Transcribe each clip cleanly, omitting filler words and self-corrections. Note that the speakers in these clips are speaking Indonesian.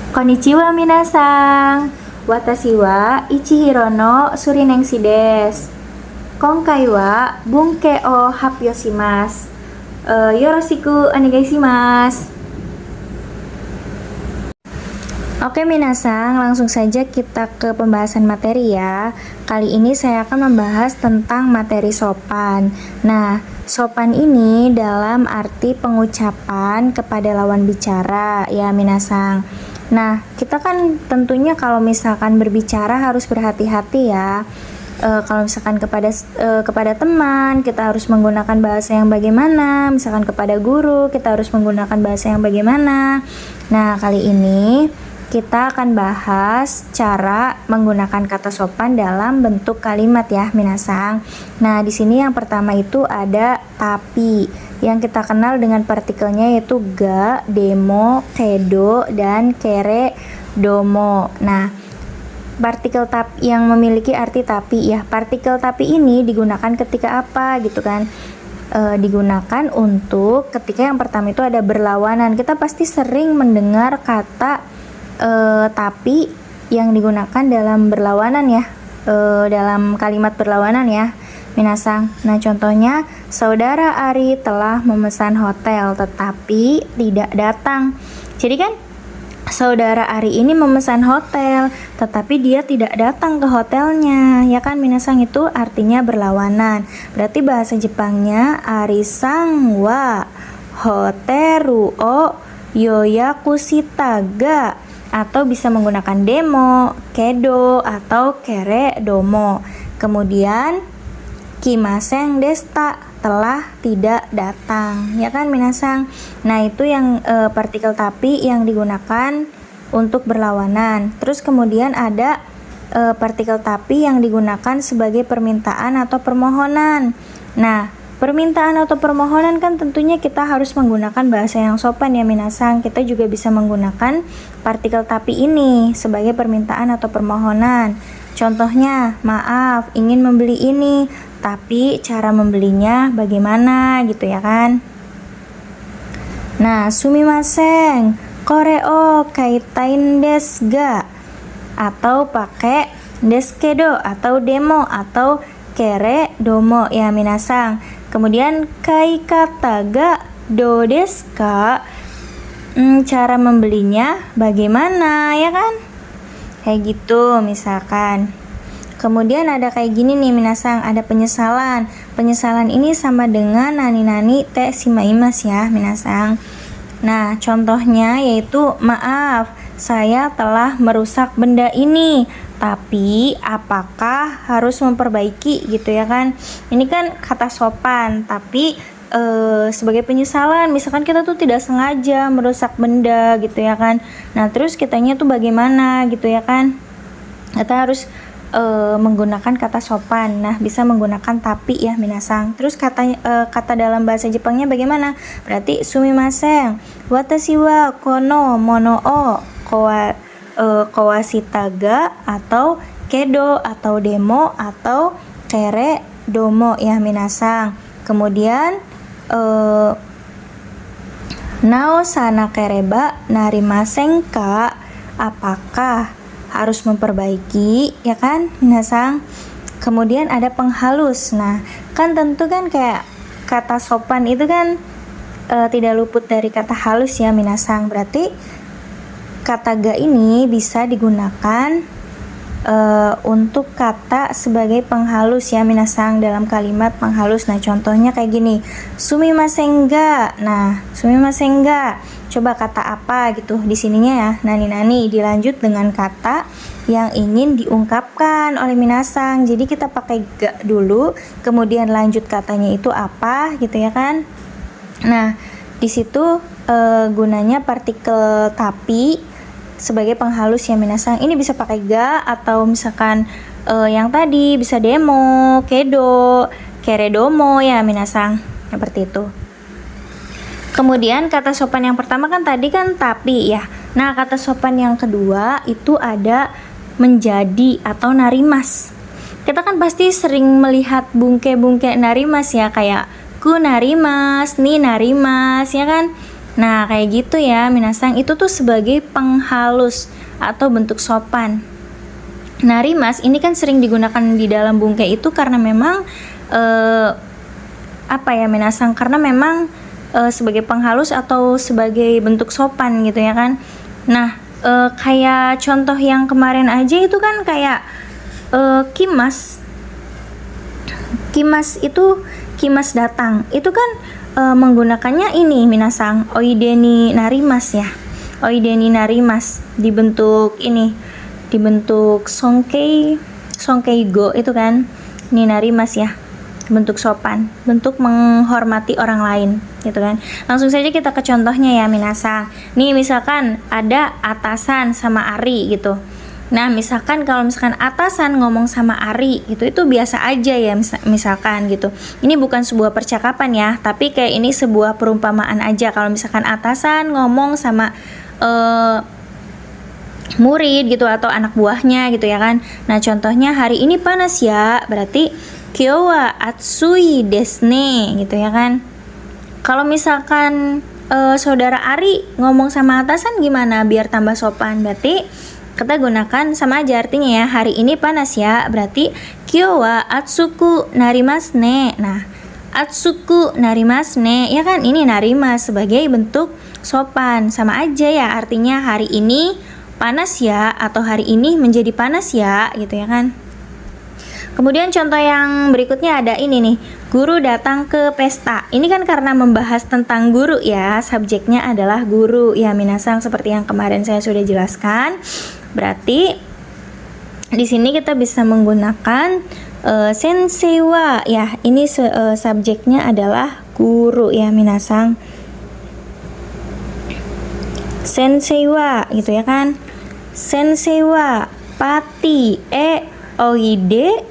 Konnichiwa minasan. Watashi wa Ichihiro no Surinengshi desu. Konkai wa bunke o happyo shimasu. Yoroshiku onegai shimasu. Oke minasan, langsung saja kita ke pembahasan materi ya. Kali ini saya akan membahas tentang materi sopan. Nah, sopan ini dalam arti pengucapan kepada lawan bicara ya minasan. Nah, kita kan tentunya kalau misalkan berbicara harus berhati-hati ya. Kalau misalkan kepada teman kita harus menggunakan bahasa yang bagaimana, misalkan kepada guru kita harus menggunakan bahasa yang bagaimana. Nah, kali ini kita akan bahas cara menggunakan kata sopan dalam bentuk kalimat ya minasang. Nah, di sini yang pertama itu ada tapi, yang kita kenal dengan partikelnya yaitu ga, demo, kedo, dan kere, domo. Nah, partikel tapi yang memiliki arti tapi ya. Partikel tapi ini digunakan ketika apa gitu kan? Digunakan untuk ketika yang pertama itu ada berlawanan. Kita pasti sering mendengar kata tapi yang digunakan dalam berlawanan ya, dalam kalimat berlawanan ya minasang. Nah, contohnya saudara Ari telah memesan hotel tetapi tidak datang. Jadi kan saudara Ari ini memesan hotel tetapi dia tidak datang ke hotelnya ya kan minasang, itu artinya berlawanan. Berarti bahasa Jepangnya Ari-sang wa hoteru o yoyaku shita ga, atau bisa menggunakan demo, kedo, atau kere domo. Kemudian kimasen desta, telah tidak datang ya kan minasang. Nah, itu yang partikel tapi yang digunakan untuk berlawanan. Terus kemudian ada partikel tapi yang digunakan sebagai permintaan atau permohonan. Nah, permintaan atau permohonan kan tentunya kita harus menggunakan bahasa yang sopan ya minasang. Kita juga bisa menggunakan partikel tapi ini sebagai permintaan atau permohonan. Contohnya, maaf, ingin membeli ini, tapi cara membelinya bagaimana gitu ya kan. Nah, sumimasen, kore o kaitain desu ga, atau pakai deskedo atau demo atau kere domo ya minasang. Kemudian kai kata ga do desu ka, cara membelinya bagaimana ya kan, kayak gitu misalkan. Kemudian ada kayak gini nih minasang, ada penyesalan. Penyesalan ini sama dengan nani-nani te shimaimasu ya minasang. Nah, contohnya yaitu maaf, saya telah merusak benda ini, tapi apakah harus memperbaiki gitu ya kan. Ini kan kata sopan, tapi sebagai penyesalan, misalkan kita tuh tidak sengaja merusak benda gitu ya kan. Nah, terus kitanya tuh bagaimana gitu ya kan. Kita harus menggunakan kata sopan. Nah, bisa menggunakan tapi ya minasang. Terus kata dalam bahasa Jepangnya bagaimana? Berarti sumimasen, watashi wa kono mono o kawashita ga, atau kedo atau demo atau kere domo ya minasang. Kemudian nao sanakereba narimasen ka, apakah harus memperbaiki ya kan minasang. Kemudian ada penghalus. Nah, kan tentu kan kayak kata sopan itu kan tidak luput dari kata halus ya minasang. Berarti kata ga ini bisa digunakan untuk kata sebagai penghalus ya minasang dalam kalimat penghalus. Nah, contohnya kayak gini, sumimasen ga. Nah, sumimasen ga, coba kata apa gitu di sininya ya, nani-nani, dilanjut dengan kata yang ingin diungkapkan oleh minasang. Jadi kita pakai ga dulu, kemudian lanjut katanya itu apa gitu ya kan. Nah, di situ gunanya partikel tapi sebagai penghalus ya minasang. Ini bisa pakai ga, atau misalkan yang tadi bisa demo, kedo, kere domo ya minasang, seperti itu. Kemudian kata sopan yang pertama kan tadi kan tapi ya. Nah, kata sopan yang kedua itu ada menjadi atau narimas. Kita kan pasti sering melihat bungke-bungke narimas ya, kayak ku narimas, ni narimas ya kan. Nah, kayak gitu ya, minasang, itu tuh sebagai penghalus atau bentuk sopan. Narimas ini kan sering digunakan di dalam bungke itu karena memang apa ya, minasang, karena memang sebagai penghalus atau sebagai bentuk sopan gitu ya kan. Nah, kayak contoh yang kemarin aja itu kan kayak kimas. Kimas itu kimas datang. Itu kan menggunakannya ini minasang, oide ni narimas ya. Oide ni narimas dibentuk ini, dibentuk songkei go itu kan. Ni narimas ya. Bentuk sopan, bentuk menghormati orang lain gitu kan. Langsung saja kita ke contohnya ya minasang. Nih misalkan ada atasan sama Ari gitu. Nah, misalkan kalau misalkan atasan ngomong sama Ari gitu, itu biasa aja ya misalkan gitu. Ini bukan sebuah percakapan ya, tapi kayak ini sebuah perumpamaan aja. Kalau misalkan atasan ngomong sama murid gitu atau anak buahnya gitu ya kan. Nah, contohnya hari ini panas ya, berarti Kyo wa atsui desu ne gitu ya kan. Kalau misalkan saudara Ari ngomong sama atasan gimana biar tambah sopan? Berarti kita gunakan sama aja artinya ya. Hari ini panas ya, berarti kyo wa atsuku narimasu ne. Nah, atsuku narimasu ne ya kan, ini narimas sebagai bentuk sopan. Sama aja ya artinya, hari ini panas ya atau hari ini menjadi panas ya gitu ya kan. Kemudian contoh yang berikutnya ada ini nih, guru datang ke pesta. Ini kan karena membahas tentang guru ya, subjeknya adalah guru ya minasang, seperti yang kemarin saya sudah jelaskan. Berarti di sini kita bisa menggunakan sensei wa ya, ini subjeknya adalah guru ya minasang. Sensei wa gitu ya kan. Sensei wa pati oide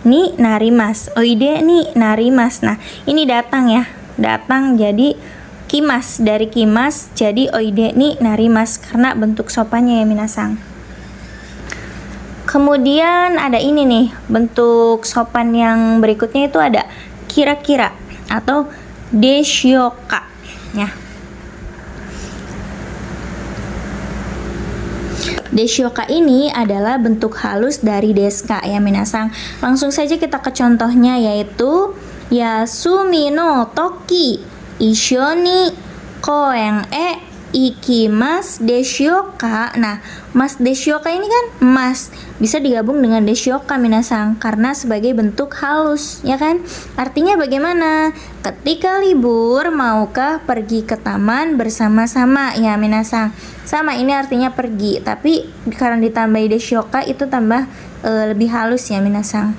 ni narimas. Oide ni narimas. Nah, ini datang ya. Datang jadi kimas, dari kimas jadi oide ni narimas karena bentuk sopannya ya minasang. Kemudian ada ini nih, bentuk sopan yang berikutnya itu ada kira-kira atau deshyoka ya. Deshyoka ini adalah bentuk halus dari deska ya minasang. Langsung saja kita ke contohnya, yaitu yasumi no toki isho ni koen ikimasu deshyoka. Nah, mas deshyoka ini kan mas, bisa digabung dengan deshyoka minasang karena sebagai bentuk halus ya kan. Artinya bagaimana? Ketika libur maukah pergi ke taman bersama-sama ya minasang. Sama, ini artinya pergi, tapi karena ditambahi deshyoka itu tambah lebih halus ya minasang.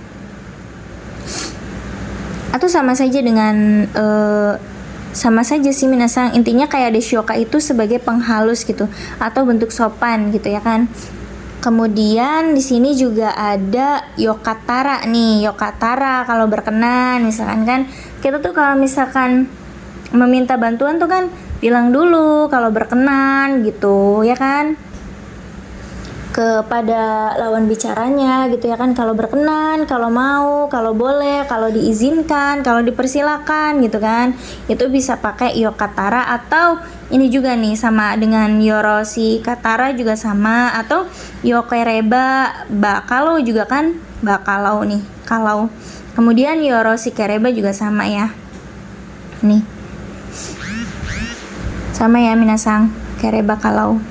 Atau sama saja dengan sama saja sih minasang, intinya kayak deshyoka itu sebagai penghalus gitu atau bentuk sopan gitu ya kan. Kemudian di sini juga ada yokatara nih. Yokatara kalau berkenan, misalkan kan kita tuh kalau misalkan meminta bantuan tuh kan bilang dulu kalau berkenan gitu ya kan, kepada lawan bicaranya gitu ya kan, kalau berkenan, kalau mau, kalau boleh, kalau diizinkan, kalau dipersilakan gitu kan. Itu bisa pakai yokatara, atau ini juga nih sama dengan yoroshi katara juga sama, atau yokereba bakalau juga kan, bakalau nih kalau. Kemudian yoroshi kereba juga sama ya, nih sama ya minasang, kereba kalau.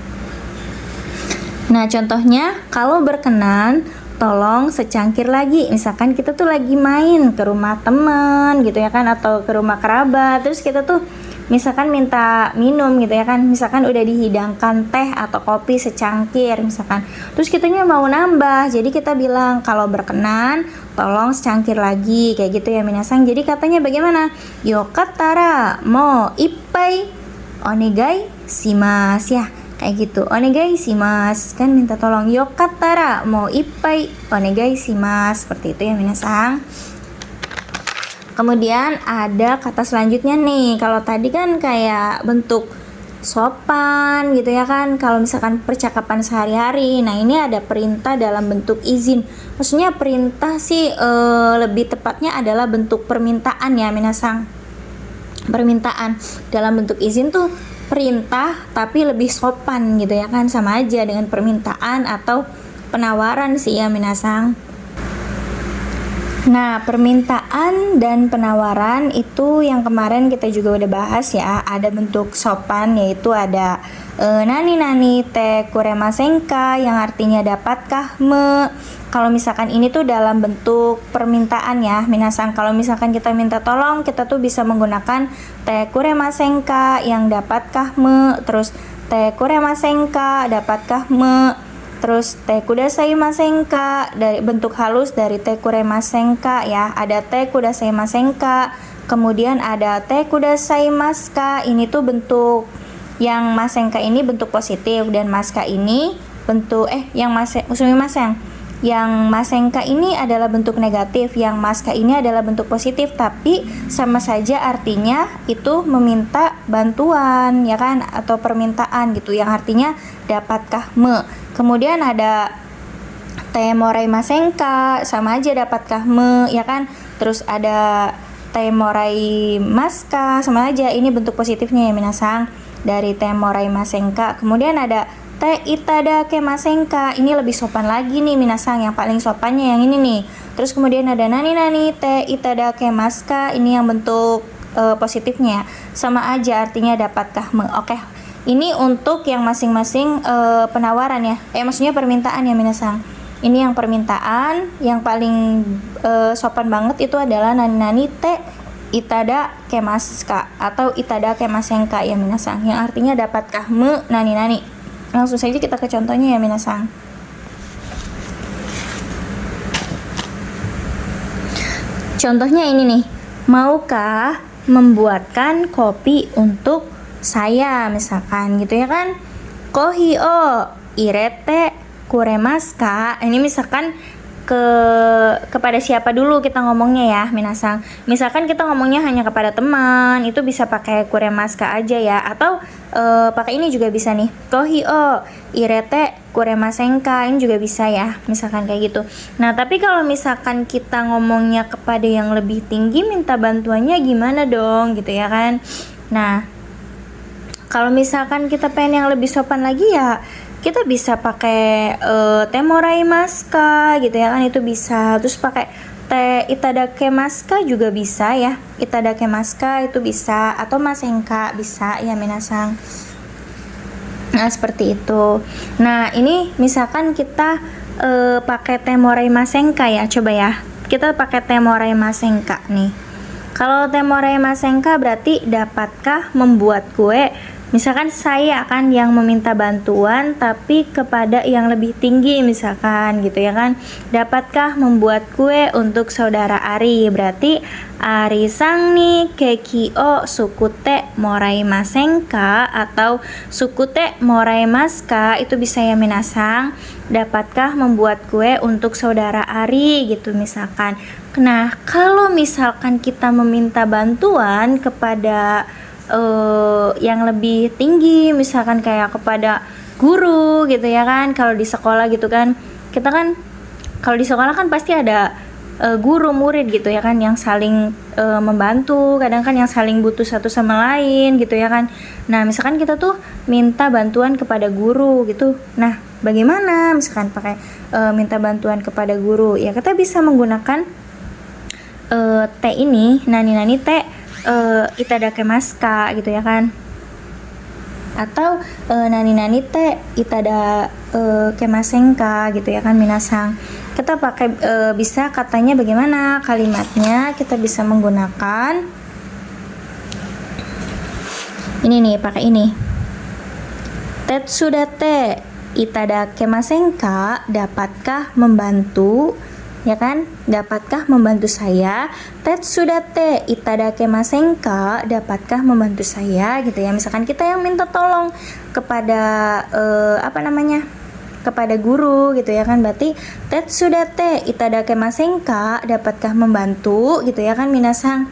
Nah, contohnya kalau berkenan tolong secangkir lagi. Misalkan kita tuh lagi main ke rumah teman gitu ya kan, atau ke rumah kerabat, terus kita tuh misalkan minta minum gitu ya kan, misalkan udah dihidangkan teh atau kopi secangkir misalkan, terus kitanya mau nambah, jadi kita bilang kalau berkenan tolong secangkir lagi kayak gitu ya minasang. Jadi katanya bagaimana? Yokatara mo ippai onegai shimasu ya, kayak gitu. Onegai shimasu kan minta tolong, yokatara mo ippai onegai shimasu, seperti itu ya minasang. Kemudian ada kata selanjutnya nih. Kalau tadi kan kayak bentuk sopan gitu ya kan, kalau misalkan percakapan sehari-hari. Nah, ini ada perintah dalam bentuk izin. Maksudnya perintah sih lebih tepatnya adalah bentuk permintaan ya minasang. Permintaan dalam bentuk izin tuh perintah tapi lebih sopan gitu ya kan, sama aja dengan permintaan atau penawaran sih ya minasang. Nah, permintaan dan penawaran itu yang kemarin kita juga udah bahas ya. Ada bentuk sopan, yaitu ada nani te kuremasenka, yang artinya dapatkah me. Kalau misalkan ini tuh dalam bentuk permintaan ya minasang. Kalau misalkan kita minta tolong, kita tuh bisa menggunakan te kuremasenka, yang dapatkah me. Terus te kuremasenka, dapatkah me. Terus te kudasaimasenka, dari bentuk halus dari te kuremasenka ya. Ada te kudasaimasenka, kemudian ada te kudasaimaska. Ini tuh bentuk yang masenka ini bentuk positif, dan maska ini bentuk yang usumimasen. Yang masenka ini adalah bentuk negatif, yang maska ini adalah bentuk positif, tapi sama saja artinya itu meminta bantuan ya kan, atau permintaan gitu, yang artinya dapatkah me. Kemudian ada te moraimasenka, sama aja dapatkah me ya kan. Terus ada te moraimaska, sama aja, ini bentuk positifnya ya minasang dari te moraimasenka. Kemudian ada te itadakemasenka, ini lebih sopan lagi nih minasang, yang paling sopannya yang ini nih. Terus kemudian ada nani te itadakemaska, ini yang bentuk positifnya, sama aja artinya dapatkah me. Oke, ini untuk yang masing-masing penawaran ya, maksudnya permintaan ya minasang. Ini yang permintaan, yang paling sopan banget itu adalah nani te itada kemaska atau itada kemasenka ya minasang, yang artinya dapatkah me nani. Langsung saja kita ke contohnya ya minasang. Contohnya ini nih, maukah membuatkan kopi untuk saya misalkan gitu ya kan. Kohi o irete kuremaska, ini misalkan kepada siapa dulu kita ngomongnya ya minasang. Misalkan kita ngomongnya hanya kepada teman, itu bisa pakai kuremaska aja ya, atau pakai ini juga bisa nih, kohi o irete kuremasenka, ini juga bisa ya misalkan kayak gitu. Nah, tapi kalau misalkan kita ngomongnya kepada yang lebih tinggi, minta bantuannya gimana dong gitu ya kan. Nah, kalau misalkan kita pengen yang lebih sopan lagi ya, kita bisa pakai te moraimaska gitu ya kan, itu bisa. Terus pakai te itadakemaska juga bisa ya, itadakemaska itu bisa, atau masenka bisa ya minasang. Nah, seperti itu. Nah, ini misalkan kita pakai te moraimasenka ya, coba ya. Kita pakai te moraimasenka nih. Kalau te moraimasenka berarti dapatkah membuat kue. Misalkan saya akan yang meminta bantuan tapi kepada yang lebih tinggi misalkan gitu ya kan. Dapatkah membuat kue untuk saudara Ari, berarti Ari sang ni keki o sukute moraimasenka atau sukute moraimaska, itu bisa ya minasang, dapatkah membuat kue untuk saudara Ari gitu misalkan. Nah, kalau misalkan kita meminta bantuan kepada yang lebih tinggi, misalkan kayak kepada guru gitu ya kan. Kalau di sekolah gitu kan, kita kan kalau di sekolah kan pasti ada guru murid gitu ya kan, yang saling membantu, kadang kan yang saling butuh satu sama lain gitu ya kan. Nah, misalkan kita tuh minta bantuan kepada guru gitu. Nah, bagaimana misalkan pakai minta bantuan kepada guru ya, kita bisa menggunakan te ini, nani te itadakemaska gitu ya kan, atau nani te itadakemasenka gitu ya kan minasang. Kita pakai bisa katanya bagaimana kalimatnya, kita bisa menggunakan ini nih, pakai ini, tetsudate itadakemasenka, dapatkah membantu ya kan, dapatkah membantu saya. Tetsudate itadakemasenka, dapatkah membantu saya gitu ya. Misalkan kita yang minta tolong kepada kepada guru gitu ya kan, berarti tetsudate itadakemasenka, dapatkah membantu gitu ya kan minasang,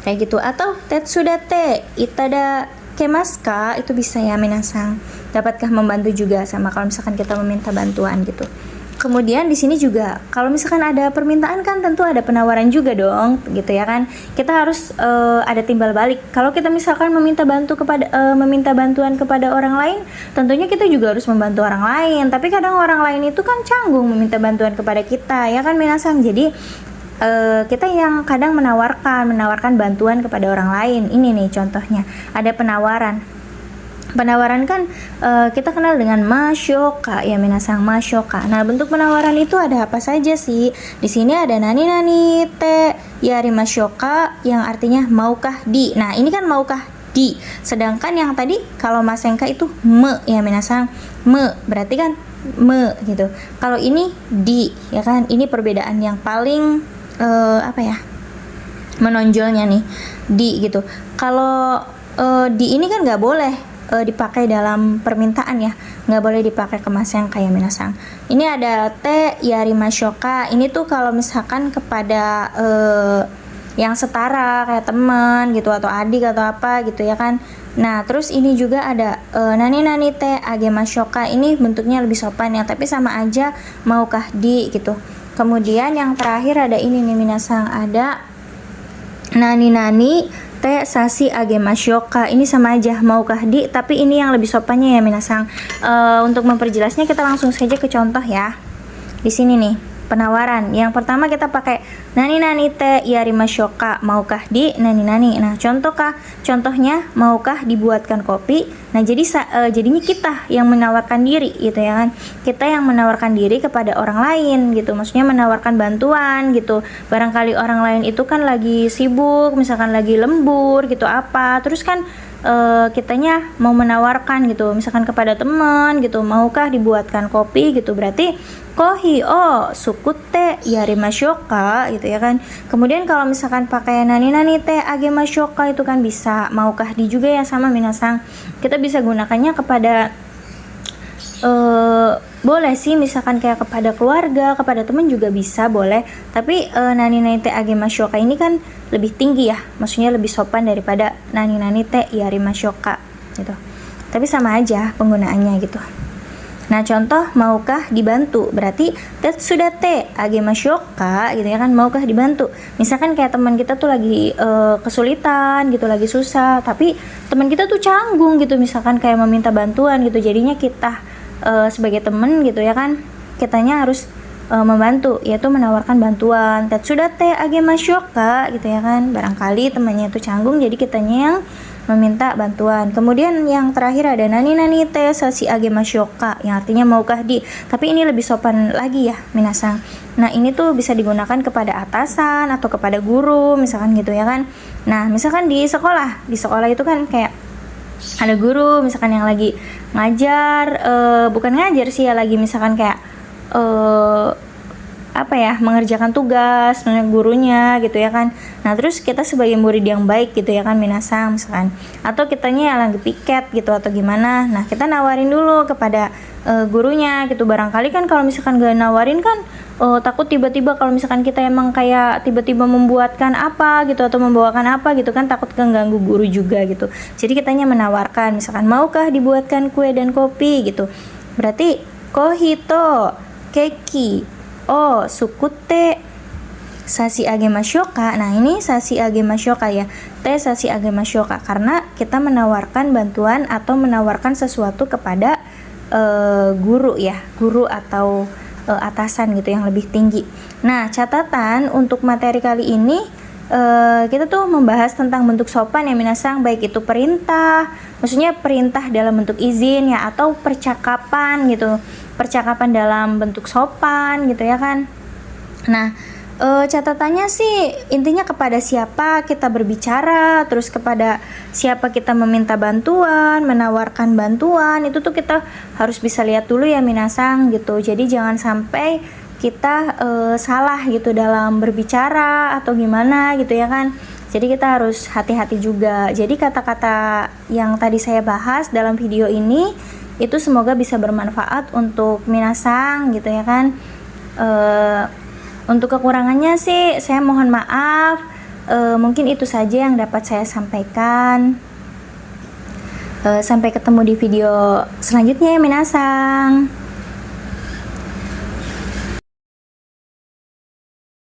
kayak gitu. Atau tetsudate itadakemaska, itu bisa ya minasang, dapatkah membantu juga, sama kalau misalkan kita meminta bantuan gitu. Kemudian di sini juga kalau misalkan ada permintaan kan tentu ada penawaran juga dong, gitu ya kan. Kita harus ada timbal balik. Kalau kita misalkan meminta bantuan kepada orang lain, tentunya kita juga harus membantu orang lain. Tapi kadang orang lain itu kan canggung meminta bantuan kepada kita, ya kan minasang. Jadi kita yang kadang menawarkan bantuan kepada orang lain. Ini nih contohnya, ada penawaran. Penawaran kan kita kenal dengan masyoka ya minasang, masyoka. Nah, bentuk penawaran itu ada apa saja sih? Di sini ada nani te yari masyoka yang artinya maukah di. Nah, ini kan maukah di. Sedangkan yang tadi kalau masengka itu me ya minasang. Me berarti kan me gitu. Kalau ini di ya kan. Ini perbedaan yang paling menonjolnya nih, di gitu. Kalau di ini kan nggak boleh dipakai dalam permintaan ya, nggak boleh dipakai kemas yang kayak minasang. Ini ada te yari masyoka. Ini tuh kalau misalkan kepada yang setara kayak teman gitu atau adik atau apa gitu ya kan. Nah, terus ini juga ada nani te age masyoka. Ini bentuknya lebih sopan ya, tapi sama aja maukah di gitu. Kemudian yang terakhir ada ini nih minasang, ada nani te sasi age masyoka. Ini sama aja maukah di, tapi ini yang lebih sopannya ya minasang. Untuk memperjelasnya kita langsung saja ke contoh ya. Di sini nih penawaran. Yang pertama kita pakai nani te yari masyoka, maukah di nani. Nah, contohnya maukah dibuatkan kopi. Nah, jadinya kita yang menawarkan diri gitu ya kan. Kita yang menawarkan diri kepada orang lain gitu. Maksudnya menawarkan bantuan gitu. Barangkali orang lain itu kan lagi sibuk, misalkan lagi lembur gitu apa. Terus kan kitanya mau menawarkan gitu, misalkan kepada teman gitu, maukah dibuatkan kopi gitu. Berarti kohi o sukute yari masyoka gitu ya kan. Kemudian kalau misalkan pakai nani te age masyoka itu kan bisa maukah di juga ya sama minasang. Kita bisa gunakannya kepada boleh sih misalkan kayak kepada keluarga, kepada teman juga bisa boleh. Tapi nani te age masyoka ini kan lebih tinggi ya, maksudnya lebih sopan daripada nani te yari masyoka gitu. Tapi sama aja penggunaannya gitu. Nah, contoh maukah dibantu, berarti tetsudate age masyoka gitu ya kan, maukah dibantu. Misalkan kayak teman kita tuh lagi kesulitan gitu, lagi susah, tapi teman kita tuh canggung gitu, misalkan kayak meminta bantuan gitu. Jadinya kita sebagai teman gitu ya kan, kitanya harus membantu, yaitu menawarkan bantuan. Tetsudate age masyoka gitu ya kan. Barangkali temannya itu canggung, jadi kitanya yang meminta bantuan. Kemudian yang terakhir ada nani te sasi age masyoka, yang artinya maukah di. Tapi ini lebih sopan lagi ya minasang. Nah, ini tuh bisa digunakan kepada atasan atau kepada guru misalkan gitu ya kan. Nah, misalkan di sekolah itu kan kayak ada guru misalkan yang lagi ngajar, bukan ngajar sih ya, lagi misalkan kayak mengerjakan tugas gurunya gitu ya kan. Nah, terus kita sebagai murid yang baik gitu ya kan minasang misalkan, atau kitanya yang lagi piket gitu atau gimana. Nah, kita nawarin dulu kepada gurunya gitu. Barangkali kan kalau misalkan gak nawarin kan takut tiba-tiba kalau misalkan kita emang kayak tiba-tiba membuatkan apa gitu atau membawakan apa gitu kan, takut mengganggu guru juga gitu. Jadi kitanya menawarkan misalkan maukah dibuatkan kue dan kopi gitu. Berarti kohito keki o sukute sasi age masyoka. Nah, ini sasi age masyoka ya, te sasi age masyoka, karena kita menawarkan bantuan atau menawarkan sesuatu kepada guru ya, guru atau atasan gitu yang lebih tinggi. Nah, catatan untuk materi kali ini kita tuh membahas tentang bentuk sopan ya minasang, baik itu perintah, maksudnya perintah dalam bentuk izin ya, atau percakapan gitu, percakapan dalam bentuk sopan gitu ya kan. Nah, catatannya sih intinya kepada siapa kita berbicara, terus kepada siapa kita meminta bantuan, menawarkan bantuan, itu tuh kita harus bisa lihat dulu ya minasang gitu. Jadi jangan sampai kita salah gitu dalam berbicara atau gimana gitu ya kan. Jadi kita harus hati-hati juga. Jadi kata-kata yang tadi saya bahas dalam video ini itu semoga bisa bermanfaat untuk minasang gitu ya kan. Untuk kekurangannya sih saya mohon maaf. Mungkin itu saja yang dapat saya sampaikan. Sampai ketemu di video selanjutnya ya minasang.